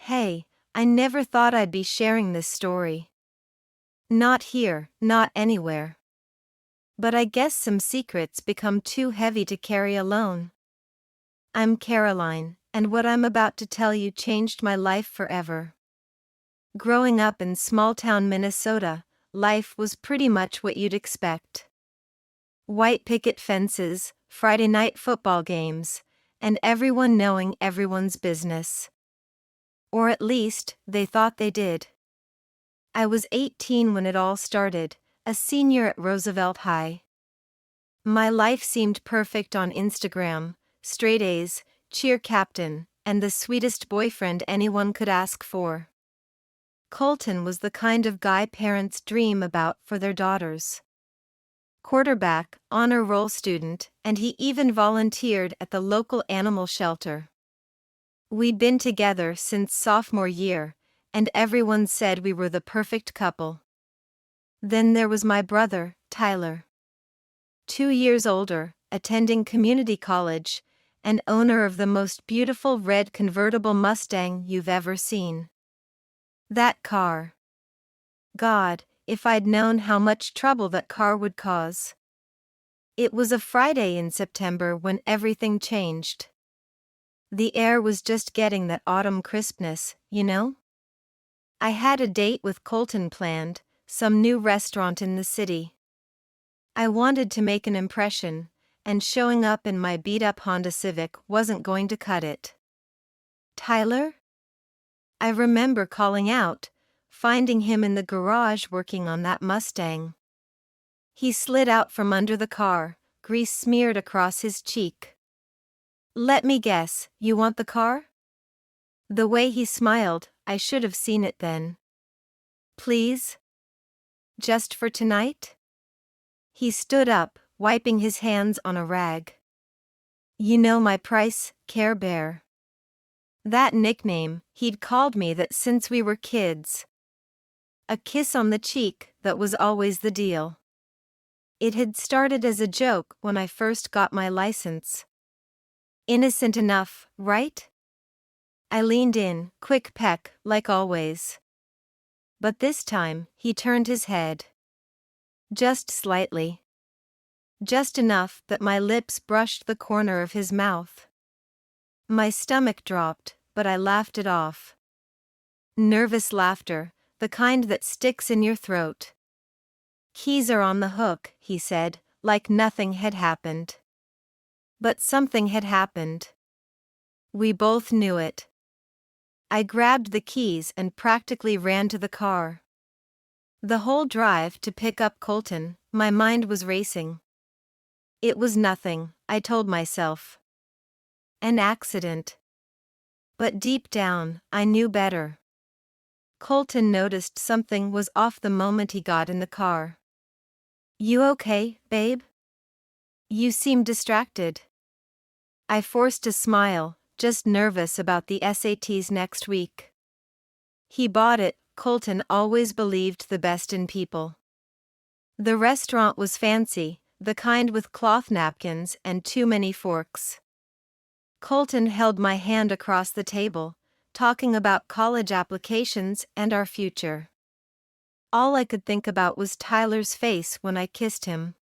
Hey, I never thought I'd be sharing this story. Not here, not anywhere. But I guess some secrets become too heavy to carry alone. I'm Caroline, and what I'm about to tell you changed my life forever. Growing up in small-town Minnesota, life was pretty much what you'd expect. White picket fences, Friday night football games, and everyone knowing everyone's business. Or at least, they thought they did. I was 18 when it all started, a senior at Roosevelt High. My life seemed perfect on Instagram, straight A's, cheer captain, and the sweetest boyfriend anyone could ask for. Colton was the kind of guy parents dream about for their daughters. Quarterback, honor roll student, and he even volunteered at the local animal shelter. We'd been together since sophomore year, and everyone said we were the perfect couple. Then there was my brother, Tyler. 2 years older, attending community college, and owner of the most beautiful red convertible Mustang you've ever seen. That car. God, if I'd known how much trouble that car would cause. It was a Friday in September when everything changed. The air was just getting that autumn crispness, you know? I had a date with Colton planned, some new restaurant in the city. I wanted to make an impression, and showing up in my beat-up Honda Civic wasn't going to cut it. Tyler? I remember calling out, finding him in the garage working on that Mustang. He slid out from under the car, grease smeared across his cheek. Let me guess, you want the car? The way he smiled, I should have seen it then. Please? Just for tonight? He stood up, wiping his hands on a rag. You know my price, Care Bear. That nickname, he'd called me that since we were kids. A kiss on the cheek, that was always the deal. It had started as a joke when I first got my license. Innocent enough, right? I leaned in, quick peck, like always. But this time, he turned his head. Just slightly. Just enough that my lips brushed the corner of his mouth. My stomach dropped, but I laughed it off. Nervous laughter, the kind that sticks in your throat. Keys are on the hook, he said, like nothing had happened. But something had happened. We both knew it. I grabbed the keys and practically ran to the car. The whole drive to pick up Colton, my mind was racing. It was nothing, I told myself. An accident. But deep down, I knew better. Colton noticed something was off the moment he got in the car. You okay, babe? You seem distracted. I forced a smile, just nervous about the SATs next week. He bought it. Colton always believed the best in people. The restaurant was fancy, the kind with cloth napkins and too many forks. Colton held my hand across the table, talking about college applications and our future. All I could think about was Tyler's face when I kissed him.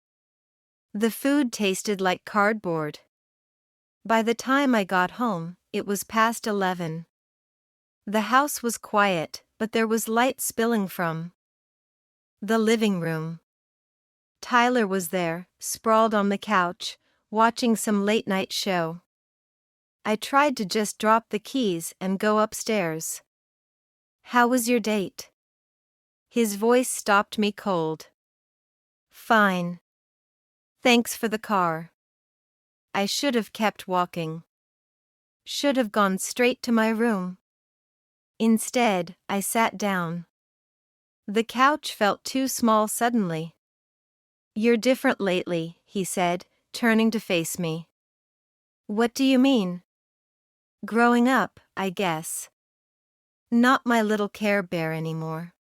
The food tasted like cardboard. By the time I got home, it was past 11. The house was quiet, but there was light spilling from the living room. Tyler was there, sprawled on the couch, watching some late-night show. I tried to just drop the keys and go upstairs. How was your date? His voice stopped me cold. Fine. Thanks for the car. I should have kept walking. Should have gone straight to my room. Instead, I sat down. The couch felt too small suddenly. You're different lately, he said, turning to face me. What do you mean? Growing up, I guess. Not my little Care Bear anymore.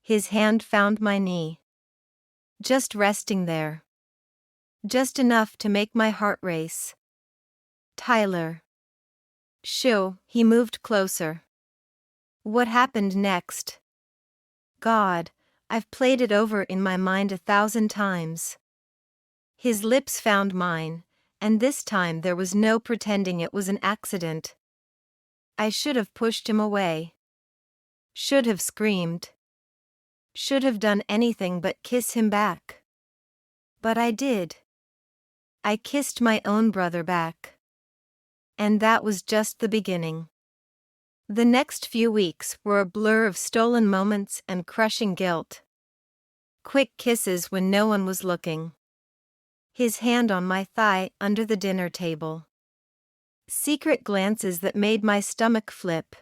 His hand found my knee. Just resting there. Just enough to make my heart race. Tyler. Shoo, he moved closer. What happened next? God, I've played it over in my mind 1,000 times. His lips found mine, and this time there was no pretending it was an accident. I should have pushed him away. Should have screamed. Should have done anything but kiss him back. But I did. I kissed my own brother back. And that was just the beginning. The next few weeks were a blur of stolen moments and crushing guilt. Quick kisses when no one was looking. His hand on my thigh under the dinner table. Secret glances that made my stomach flip.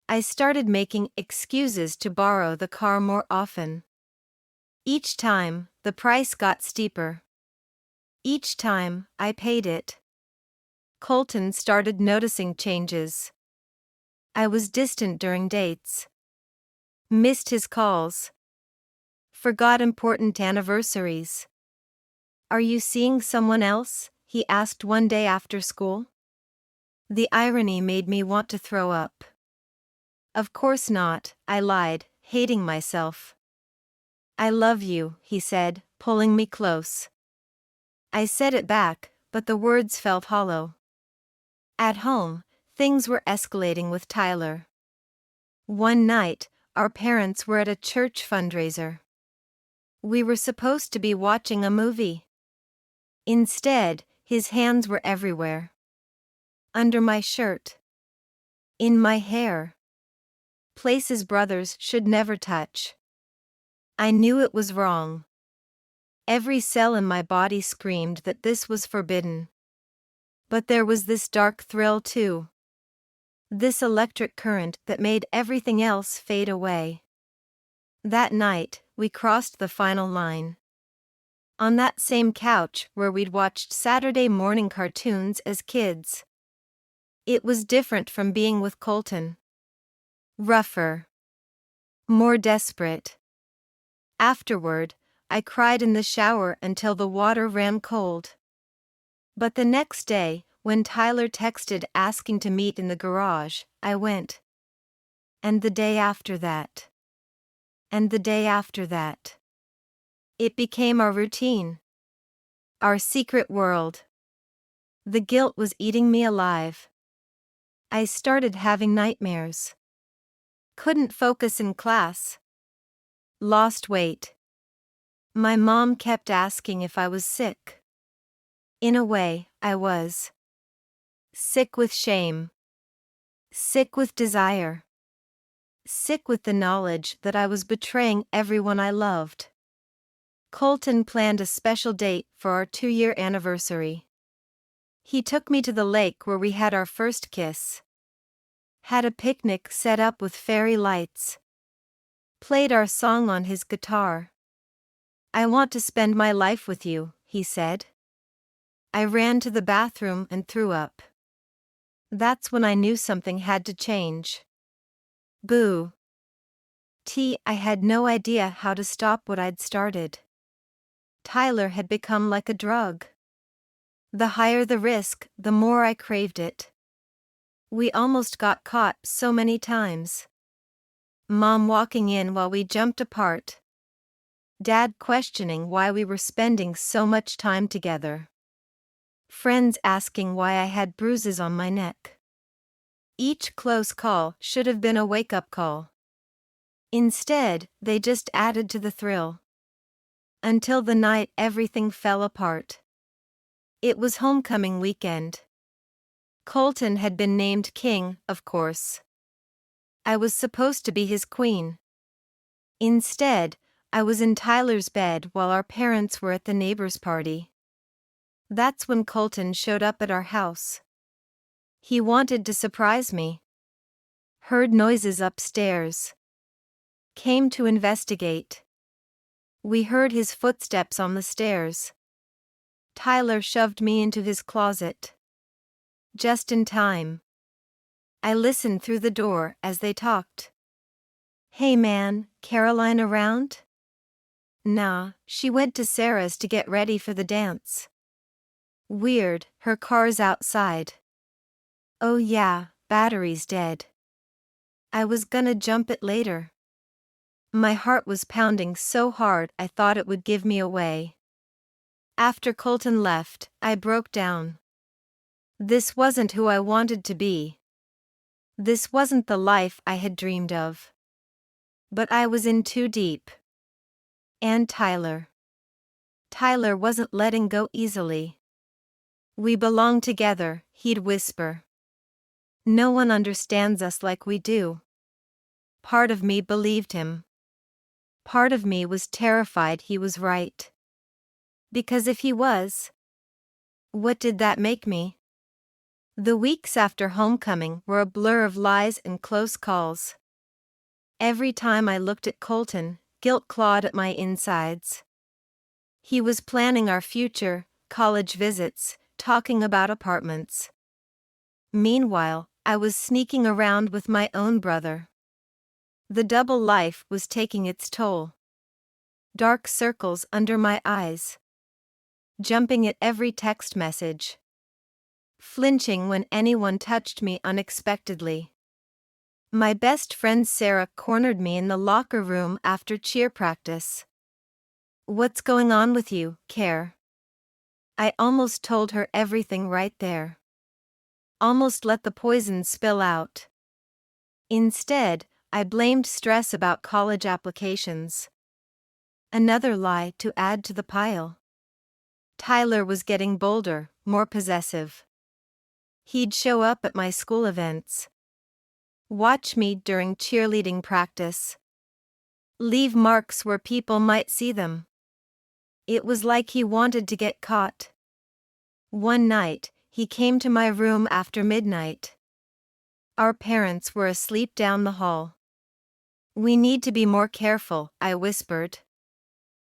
I started making excuses to borrow the car more often. Each time, the price got steeper. Each time, I paid it. Colton started noticing changes. I was distant during dates. Missed his calls. Forgot important anniversaries. "Are you seeing someone else?" he asked one day after school. The irony made me want to throw up. "Of course not," I lied, hating myself. "I love you," he said, pulling me close. I said it back, but the words felt hollow. At home, things were escalating with Tyler. One night, our parents were at a church fundraiser. We were supposed to be watching a movie. Instead, his hands were everywhere. Under my shirt. In my hair. Places brothers should never touch. I knew it was wrong. Every cell in my body screamed that this was forbidden. But there was this dark thrill too. This electric current that made everything else fade away. That night, we crossed the final line. On that same couch where we'd watched Saturday morning cartoons as kids. It was different from being with Colton. Rougher. More desperate. Afterward, I cried in the shower until the water ran cold. But the next day, when Tyler texted asking to meet in the garage, I went. And the day after that. And the day after that. It became our routine. Our secret world. The guilt was eating me alive. I started having nightmares. Couldn't focus in class. Lost weight. My mom kept asking if I was sick. In a way, I was. Sick with shame. Sick with desire. Sick with the knowledge that I was betraying everyone I loved. Colton planned a special date for our 2-year anniversary. He took me to the lake where we had our first kiss. Had a picnic set up with fairy lights. Played our song on his guitar. "I want to spend my life with you," he said. I ran to the bathroom and threw up. That's when I knew something had to change. Boo. I had no idea how to stop what I'd started. Tyler had become like a drug. The higher the risk, the more I craved it. We almost got caught so many times. Mom walking in while we jumped apart. Dad questioning why we were spending so much time together. Friends asking why I had bruises on my neck. Each close call should have been a wake-up call. Instead, they just added to the thrill. Until the night everything fell apart. It was homecoming weekend. Colton had been named king, of course. I was supposed to be his queen. Instead, I was in Tyler's bed while our parents were at the neighbor's party. That's when Colton showed up at our house. He wanted to surprise me. Heard noises upstairs. Came to investigate. We heard his footsteps on the stairs. Tyler shoved me into his closet. Just in time. I listened through the door as they talked. "Hey man, Caroline around?" "Nah, she went to Sarah's to get ready for the dance." "Weird, her car's outside." "Oh yeah, battery's dead." I was gonna jump it later. My heart was pounding so hard I thought it would give me away. After Colton left, I broke down. This wasn't who I wanted to be. This wasn't the life I had dreamed of. But I was in too deep. And Tyler. Tyler wasn't letting go easily. We belong together, he'd whisper. No one understands us like we do. Part of me believed him. Part of me was terrified he was right. Because if he was, what did that make me? The weeks after homecoming were a blur of lies and close calls. Every time I looked at Colton, guilt clawed at my insides. He was planning our future, college visits, talking about apartments. Meanwhile, I was sneaking around with my own brother. The double life was taking its toll. Dark circles under my eyes. Jumping at every text message. Flinching when anyone touched me unexpectedly. My best friend Sarah cornered me in the locker room after cheer practice. "What's going on with you, Care?" I almost told her everything right there. Almost let the poison spill out. Instead, I blamed stress about college applications. Another lie to add to the pile. Tyler was getting bolder, more possessive. He'd show up at my school events. Watch me during cheerleading practice. Leave marks where people might see them. It was like he wanted to get caught. One night, he came to my room after midnight. Our parents were asleep down the hall. "We need to be more careful," I whispered.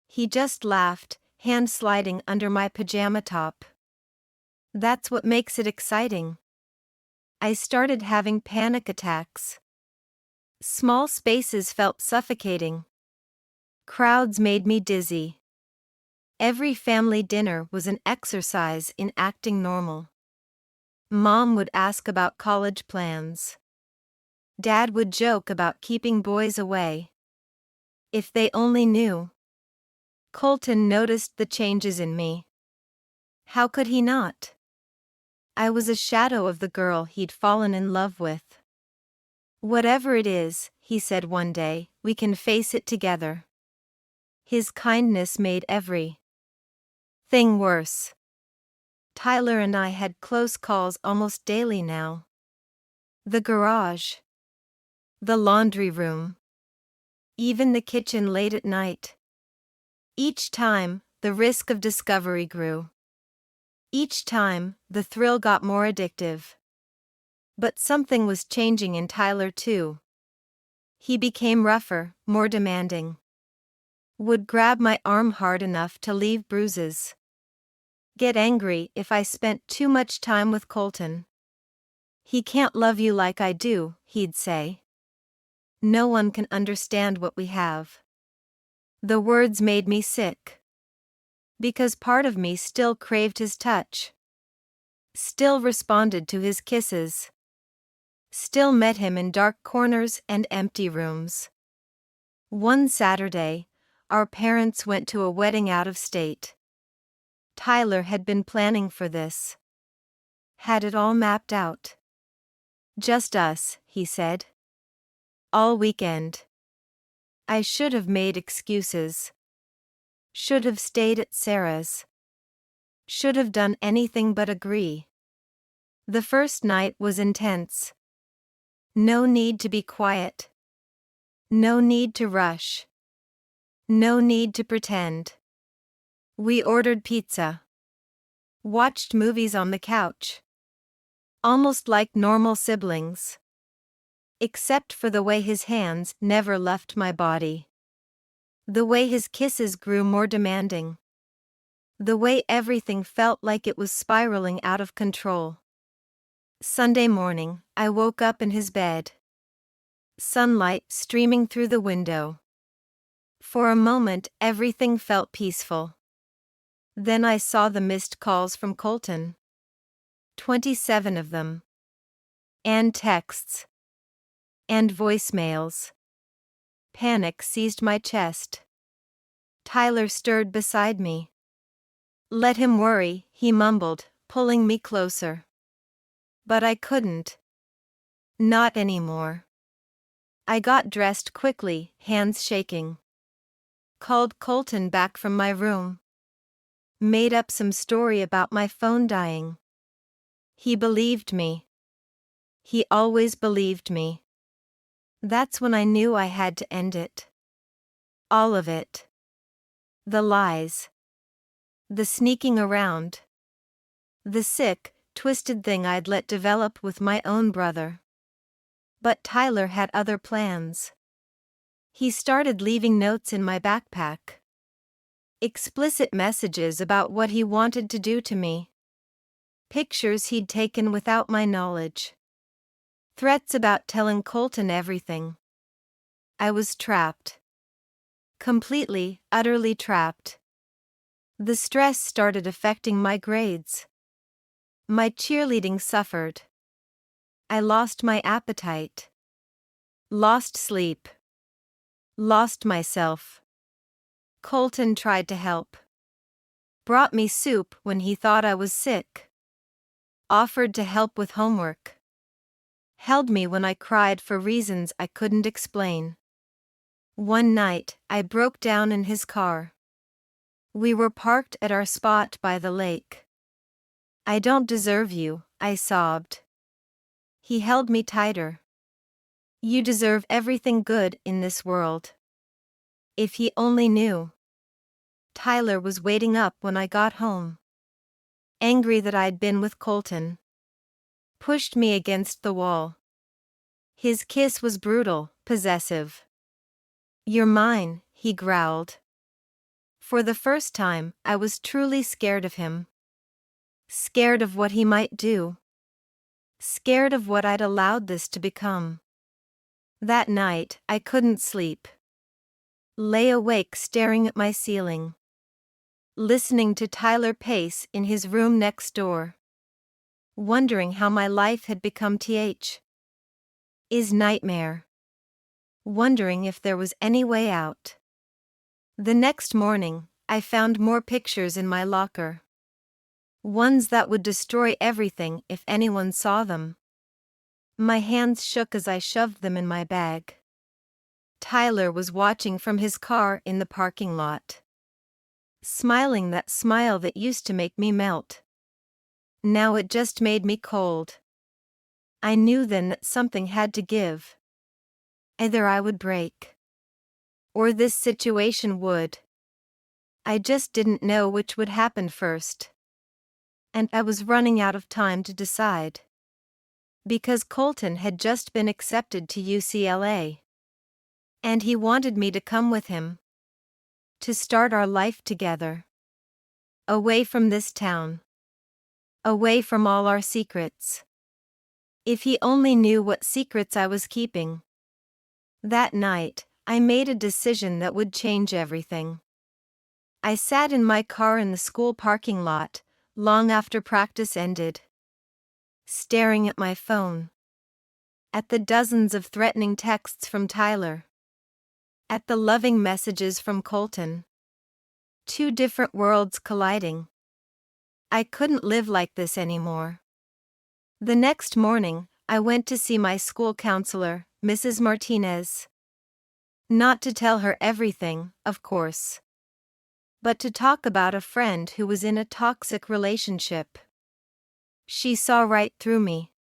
He just laughed, hand sliding under my pajama top. "That's what makes it exciting." I started having panic attacks. Small spaces felt suffocating. Crowds made me dizzy. Every family dinner was an exercise in acting normal. Mom would ask about college plans. Dad would joke about keeping boys away. If they only knew. Colton noticed the changes in me. How could he not? I was a shadow of the girl he'd fallen in love with. "Whatever it is," he said one day, "we can face it together." His kindness made every thing worse. Tyler and I had close calls almost daily now. The garage. The laundry room. Even the kitchen late at night. Each time, the risk of discovery grew. Each time, the thrill got more addictive. But something was changing in Tyler too. He became rougher, more demanding. Would grab my arm hard enough to leave bruises. Get angry if I spent too much time with Colton. "He can't love you like I do," he'd say. "No one can understand what we have." The words made me sick. Because part of me still craved his touch. Still responded to his kisses. Still met him in dark corners and empty rooms. One Saturday, our parents went to a wedding out of state. Tyler had been planning for this. Had it all mapped out. "Just us," he said. "All weekend." I should have made excuses. Should have stayed at Sarah's. Should have done anything but agree. The first night was intense. No need to be quiet. No need to rush. No need to pretend. We ordered pizza. Watched movies on the couch. Almost like normal siblings. Except for the way his hands never left my body. The way his kisses grew more demanding. The way everything felt like it was spiraling out of control. Sunday morning, I woke up in his bed. Sunlight streaming through the window. For a moment, everything felt peaceful. Then I saw the missed calls from Colton. 27 of them. And texts. And voicemails. Panic seized my chest. Tyler stirred beside me. "Let him worry," he mumbled, pulling me closer. But I couldn't. Not anymore. I got dressed quickly, hands shaking. Called Colton back from my room. Made up some story about my phone dying. He believed me. He always believed me. That's when I knew I had to end it. All of it. The lies. The sneaking around. The sick, twisted thing I'd let develop with my own brother. But Tyler had other plans. He started leaving notes in my backpack. Explicit messages about what he wanted to do to me. Pictures he'd taken without my knowledge. Threats about telling Colton everything. I was trapped. Completely, utterly trapped. The stress started affecting my grades. My cheerleading suffered. I lost my appetite. Lost sleep. Lost myself. Colton tried to help. Brought me soup when he thought I was sick. Offered to help with homework. Held me when I cried for reasons I couldn't explain. One night, I broke down in his car. We were parked at our spot by the lake. "I don't deserve you," I sobbed. He held me tighter. "You deserve everything good in this world." If he only knew. Tyler was waiting up when I got home. Angry that I'd been with Colton. Pushed me against the wall. His kiss was brutal, possessive. "You're mine," he growled. For the first time, I was truly scared of him. Scared of what he might do. Scared of what I'd allowed this to become. That night, I couldn't sleep. Lay awake staring at my ceiling. Listening to Tyler pace in his room next door. Wondering how my life had become his nightmare. Wondering if there was any way out. The next morning, I found more pictures in my locker. Ones that would destroy everything if anyone saw them. My hands shook as I shoved them in my bag. Tyler was watching from his car in the parking lot. Smiling that smile that used to make me melt. Now it just made me cold. I knew then that something had to give. Either I would break. Or this situation would. I just didn't know which would happen first. And I was running out of time to decide. Because Colton had just been accepted to UCLA. And he wanted me to come with him. To start our life together. Away from this town. Away from all our secrets. If he only knew what secrets I was keeping. That night, I made a decision that would change everything. I sat in my car in the school parking lot, long after practice ended. Staring at my phone. At the dozens of threatening texts from Tyler. At the loving messages from Colton. Two different worlds colliding. I couldn't live like this anymore. The next morning, I went to see my school counselor, Mrs. Martinez. Not to tell her everything, of course. But to talk about a friend who was in a toxic relationship. She saw right through me.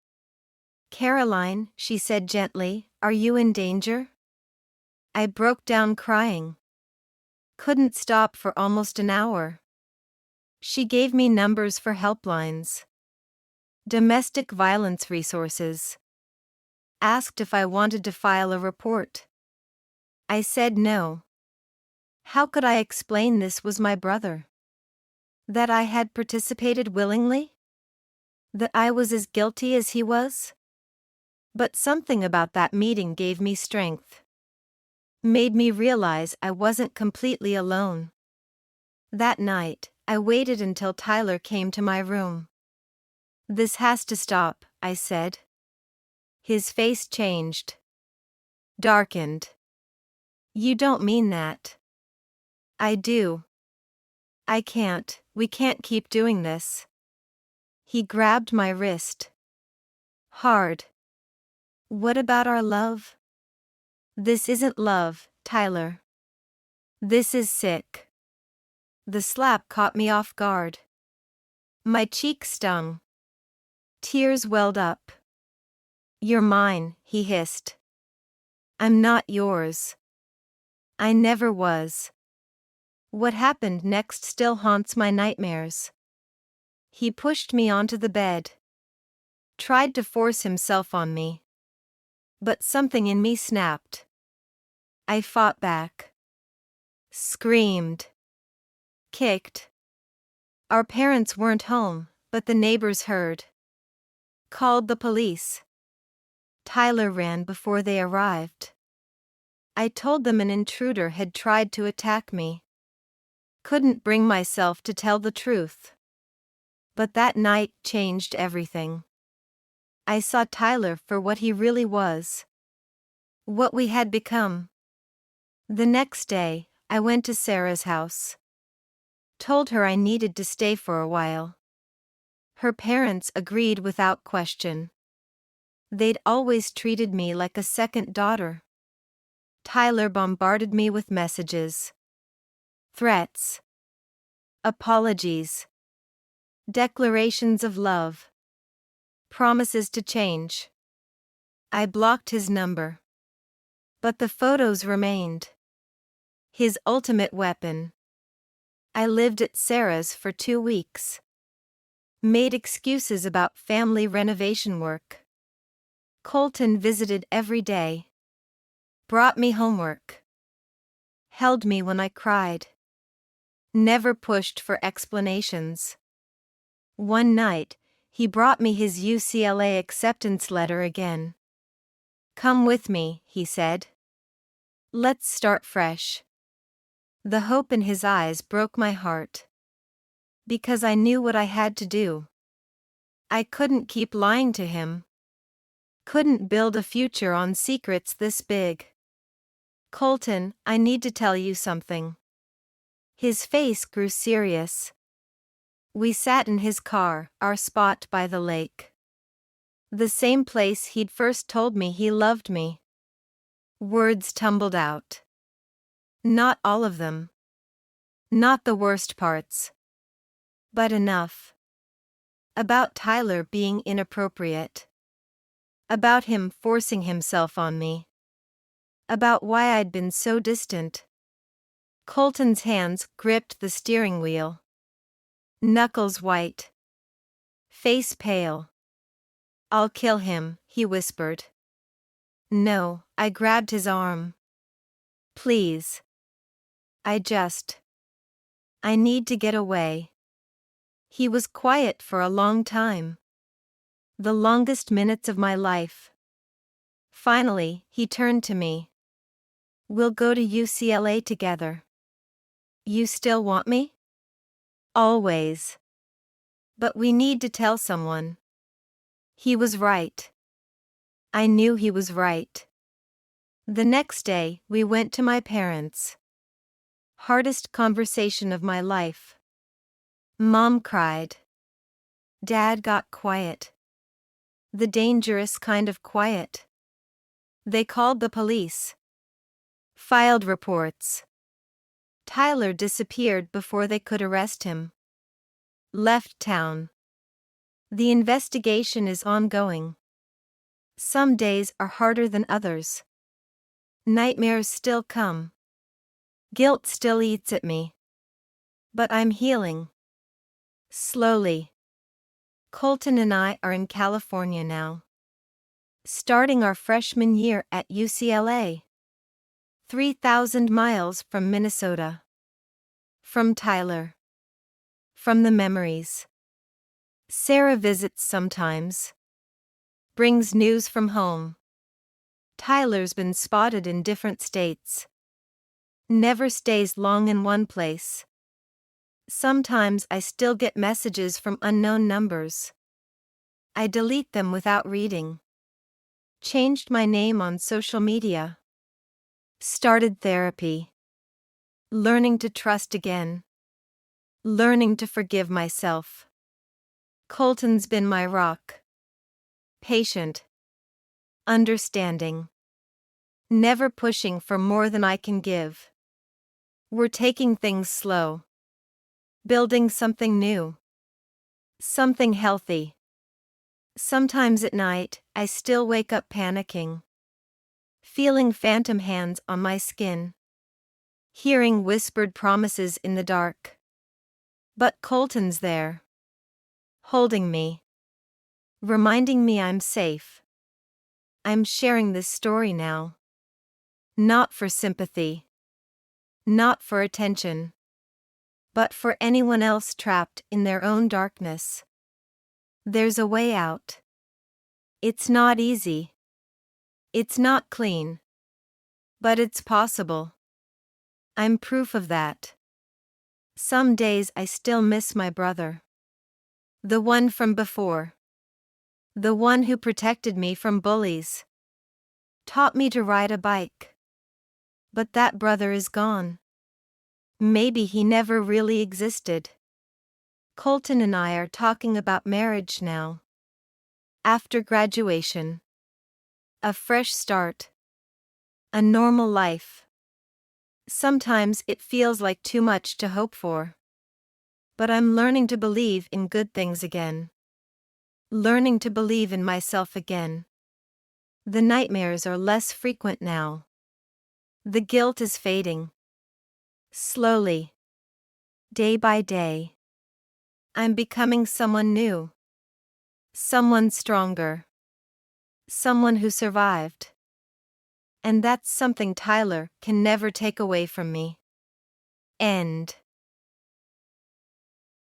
"Caroline," she said gently, "are you in danger?" I broke down crying. Couldn't stop for almost an hour. She gave me numbers for helplines. Domestic violence resources. Asked if I wanted to file a report. I said no. How could I explain this was my brother? That I had participated willingly? That I was as guilty as he was? But something about that meeting gave me strength. Made me realize I wasn't completely alone. That night, I waited until Tyler came to my room. "This has to stop," I said. His face changed. darkened. You don't mean that. I do. I can't, we can't keep doing this. He grabbed my wrist. Hard. What about our love? This isn't love, Tyler. This is sick. The slap caught me off guard. My cheek stung. Tears welled up. You're mine, he hissed. I'm not yours. I never was. What happened next still haunts my nightmares. He pushed me onto the bed. Tried to force himself on me. But something in me snapped. I fought back. Screamed. Kicked. Our parents weren't home, but the neighbors heard. Called the police. Tyler ran before they arrived. I told them an intruder had tried to attack me. Couldn't bring myself to tell the truth. But that night changed everything. I saw Tyler for what he really was. What we had become. The next day, I went to Sarah's house. Told her I needed to stay for a while. Her parents agreed without question. They'd always treated me like a second daughter. Tyler bombarded me with messages. Threats. Apologies. Declarations of love. Promises to change. I blocked his number. But the photos remained. His ultimate weapon. I lived at Sarah's for 2 weeks. Made excuses about family renovation work. Colton visited every day. Brought me homework. Held me when I cried. Never pushed for explanations. One night, he brought me his UCLA acceptance letter again. Come with me, he said. Let's start fresh. The hope in his eyes broke my heart. Because I knew what I had to do. I couldn't keep lying to him. Couldn't build a future on secrets this big. Colton, I need to tell you something. His face grew serious. We sat in his car, our spot by the lake. The same place he'd first told me he loved me. Words tumbled out. Not all of them. Not the worst parts. But enough. About Tyler being inappropriate. About him forcing himself on me. About why I'd been so distant. Colton's hands gripped the steering wheel. Knuckles white. Face pale. I'll kill him, he whispered. No, I grabbed his arm. Please. I need to get away. He was quiet for a long time. The longest minutes of my life. Finally, he turned to me. We'll go to UCLA together. You still want me? Always. But we need to tell someone. He was right. I knew he was right. The next day, we went to my parents. Hardest conversation of my life. Mom cried. Dad got quiet. The dangerous kind of quiet. They called the police. Filed reports. Tyler disappeared before they could arrest him. Left town. The investigation is ongoing. Some days are harder than others. Nightmares still come. Guilt still eats at me. But I'm healing. Slowly. Colton and I are in California now. Starting our freshman year at UCLA. 3,000 miles from Minnesota. From Tyler. From the memories. Sarah visits sometimes. Brings news from home. Tyler's been spotted in different states. Never stays long in one place. Sometimes I still get messages from unknown numbers. I delete them without reading. Changed my name on social media. Started therapy. Learning to trust again. Learning to forgive myself. Colton's been my rock. Patient. Understanding. Never pushing for more than I can give. We're taking things slow. Building something new. Something healthy. Sometimes at night, I still wake up panicking. Feeling phantom hands on my skin. Hearing whispered promises in the dark. But Colton's there. Holding me. Reminding me I'm safe. I'm sharing this story now. Not for sympathy. Not for attention. But for anyone else trapped in their own darkness. There's a way out. It's not easy. It's not clean. But it's possible. I'm proof of that. Some days I still miss my brother. The one from before. The one who protected me from bullies. Taught me to ride a bike. But that brother is gone. Maybe he never really existed. Colton and I are talking about marriage now. After graduation. A fresh start. A normal life. Sometimes it feels like too much to hope for. But I'm learning to believe in good things again. Learning to believe in myself again. The nightmares are less frequent now. The guilt is fading. Slowly. Day by day. I'm becoming someone new. Someone stronger. Someone who survived. And that's something Tyler can never take away from me. End.